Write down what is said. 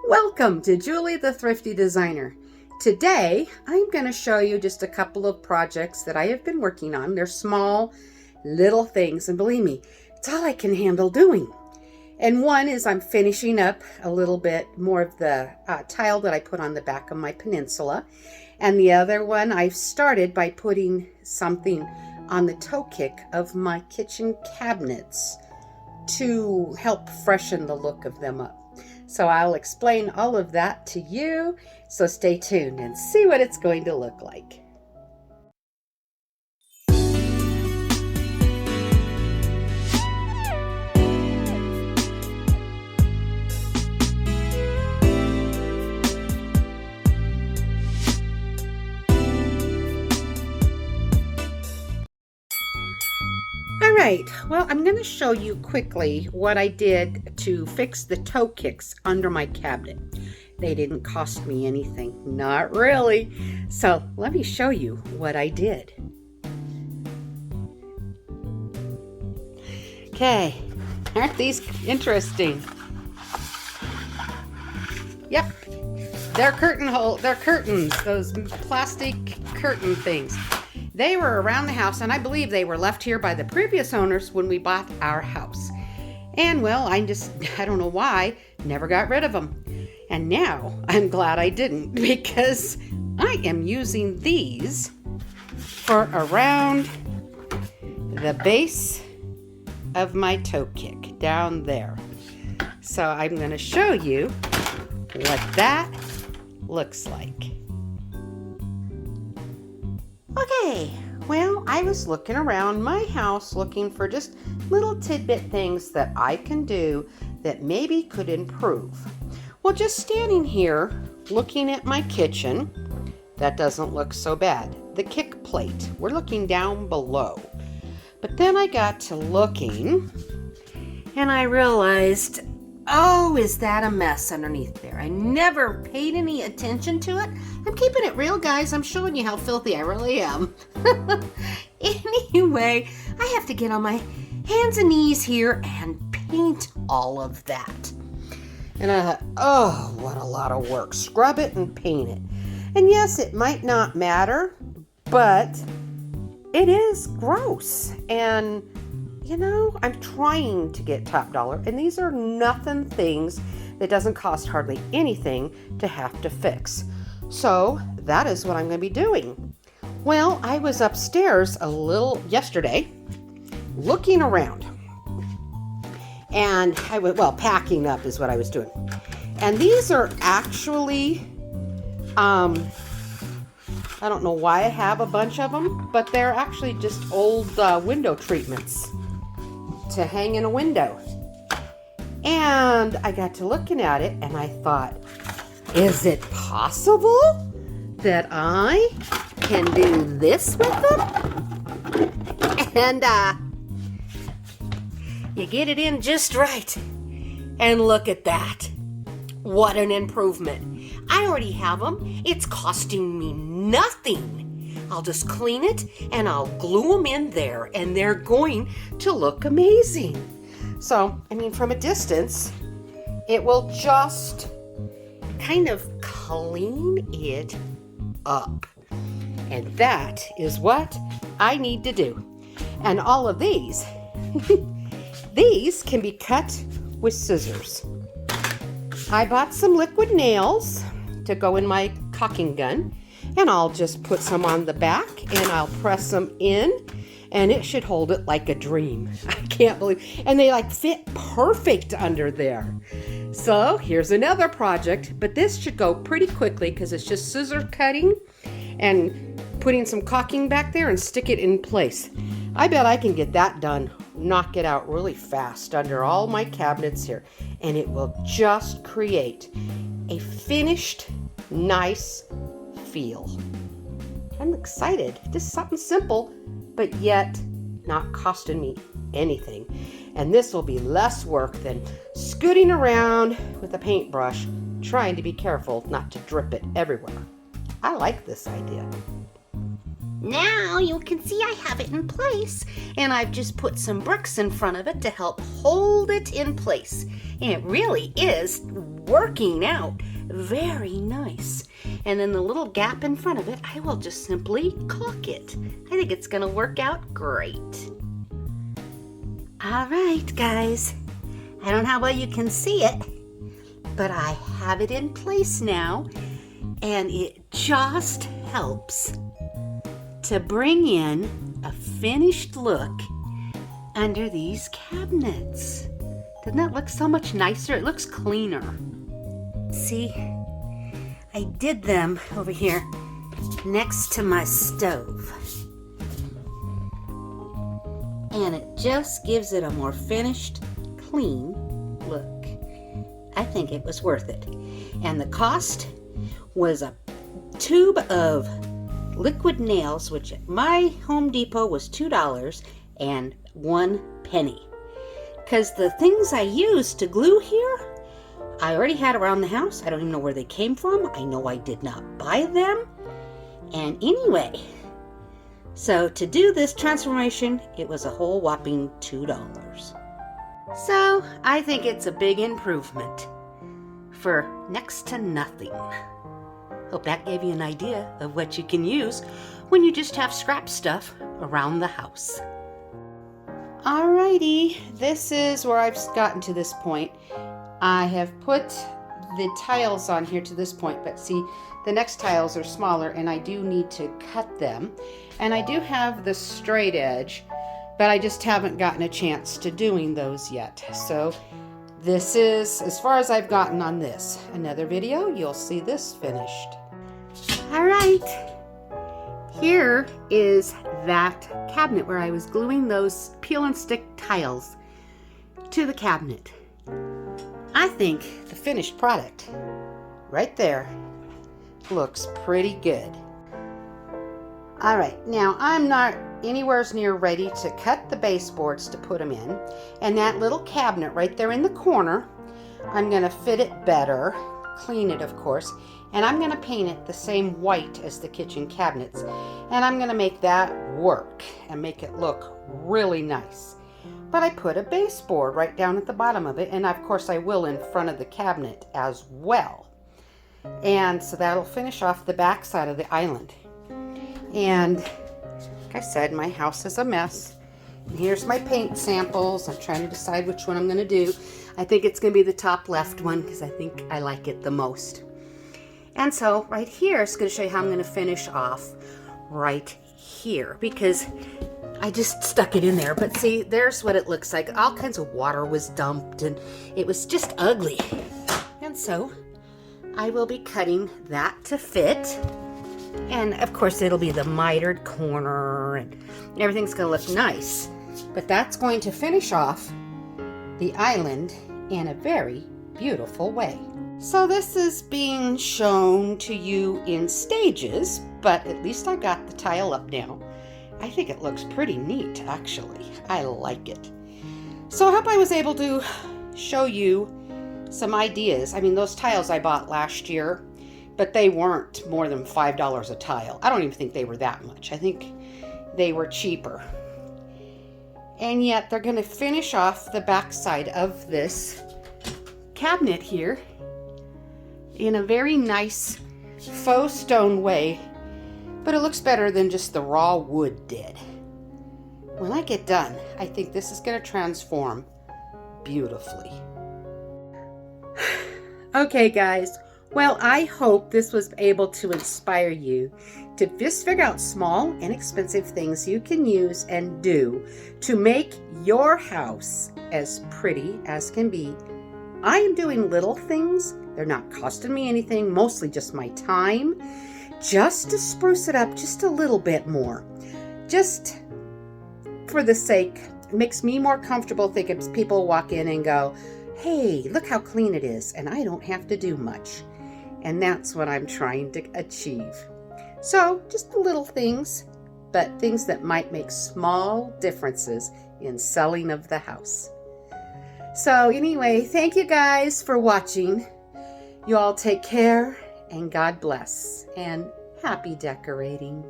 Welcome to Julie the Thrifty Designer. Today, I'm going to show you just a couple of projects that I have been working on. They're small, little things, and believe me, it's all I can handle doing. And one is I'm finishing up a little bit more of the tile that I put on the back of my peninsula. And the other one I've started by putting something on the toe kick of my kitchen cabinets to help freshen the look of them up. So I'll explain all of that to you, so stay tuned and see what it's going to look like. Alright, well, I'm going to show you quickly what I did to fix the toe kicks under my cabinet. They didn't cost me anything, not really. So let me show you what I did. Okay, aren't these interesting? Yep, they're curtains, those plastic curtain things. They were around the house, and I believe they were left here by the previous owners when we bought our house. And well, I don't know why, never got rid of them. And now I'm glad I didn't, because I am using these for around the base of my toe kick down there. So I'm going to show you what that looks like. Okay, well, I was looking around my house looking for just little tidbit things that I can do that maybe could improve. Well, just standing here looking at my kitchen, that doesn't look so bad. The kick plate, we're looking down below. But then I got to looking and I realized, oh, is that a mess underneath there? I never paid any attention to it. I'm keeping it real, guys. I'm showing you how filthy I really am. Anyway, I have to get on my hands and knees here and paint all of that. And I thought, oh, what a lot of work. Scrub it and paint it. And yes, it might not matter, but it is gross. And you know, I'm trying to get top dollar, and these are nothing things that doesn't cost hardly anything to have to fix. So that is what I'm going to be doing. Well, I was upstairs a little yesterday looking around, and packing up is what I was doing. And these are actually, I don't know why I have a bunch of them, but they're actually just old window treatments to hang in a window. And I got to looking at it and I thought, is it possible that I can do this with them? And you get it in just right. And look at that. What an improvement. I already have them. It's costing me nothing. I'll just clean it and I'll glue them in there and they're going to look amazing. So, I mean, from a distance, it will just kind of clean it up. And that is what I need to do. And all of these, these can be cut with scissors. I bought some liquid nails to go in my caulking gun. And I'll just put some on the back and I'll press them in and it should hold it like a dream. I can't believe, and they like fit perfect under there. So here's another project, but this should go pretty quickly because it's just scissor cutting and putting some caulking back there and stick it in place. I bet I can get that done, knock it out really fast under all my cabinets here, and it will just create a finished, nice feel. I'm excited. Just something simple, but yet not costing me anything. And this will be less work than scooting around with a paintbrush, trying to be careful not to drip it everywhere. I like this idea. Now you can see I have it in place, and I've just put some bricks in front of it to help hold it in place. And it really is working out very nice. And then the little gap in front of it, I will just simply caulk it. I think it's gonna work out great. All right, guys. I don't know how well you can see it, but I have it in place now, and it just helps to bring in a finished look under these cabinets. Doesn't that look so much nicer? It looks cleaner. See, I did them over here next to my stove. And it just gives it a more finished, clean look. I think it was worth it. And the cost was a tube of liquid nails, which at my Home Depot was $2 and 1 penny. Because the things I used to glue here, I already had around the house. I don't even know where they came from. I know I did not buy them. And anyway, so to do this transformation, it was a whole whopping $2. So I think it's a big improvement for next to nothing. Hope that gave you an idea of what you can use when you just have scrap stuff around the house. Alrighty, this is where I've gotten to this point. I have put the tiles on here to this point, but see, the next tiles are smaller and I do need to cut them. And I do have the straight edge, but I just haven't gotten a chance to doing those yet. So this is as far as I've gotten on this. Another video, you'll see this finished. All right, here is that cabinet where I was gluing those peel and stick tiles to the cabinet. I think the finished product right there looks pretty good. All right, now I'm not anywhere near ready to cut the baseboards to put them in. And that little cabinet right there in the corner, I'm gonna fit it better, clean it of course, and I'm gonna paint it the same white as the kitchen cabinets. And I'm gonna make that work and make it look really nice. But I put a baseboard right down at the bottom of it, and of course I will in front of the cabinet as well. And so that'll finish off the back side of the island. And like I said, my house is a mess. And here's my paint samples. I'm trying to decide which one I'm going to do. I think it's going to be the top left one because I think I like it the most. And so right here is going to show you how I'm going to finish off right here because I just stuck it in there. But see, there's what it looks like. All kinds of water was dumped and it was just ugly. And so I will be cutting that to fit. And of course it'll be the mitered corner and everything's going to look nice. But that's going to finish off the island in a very beautiful way. So this is being shown to you in stages, but at least I got the tile up now. I think it looks pretty neat, actually. I like it. So I hope I was able to show you some ideas. I mean, those tiles I bought last year, but they weren't more than $5 a tile. I don't even think they were that much. I think they were cheaper. And yet they're going to finish off the back side of this cabinet here in a very nice faux stone way, but it looks better than just the raw wood did. When I get done, I think this is going to transform beautifully. Okay, guys. Well, I hope this was able to inspire you to just figure out small, inexpensive things you can use and do to make your house as pretty as can be. I am doing little things. They're not costing me anything, mostly just my time, just to spruce it up just a little bit more. Just for the sake, it makes me more comfortable thinking people walk in and go, hey, look how clean it is, and I don't have to do much. And that's what I'm trying to achieve. So just the little things, but things that might make small differences in selling of the house. So anyway, thank you guys for watching. You all take care and God bless and happy decorating.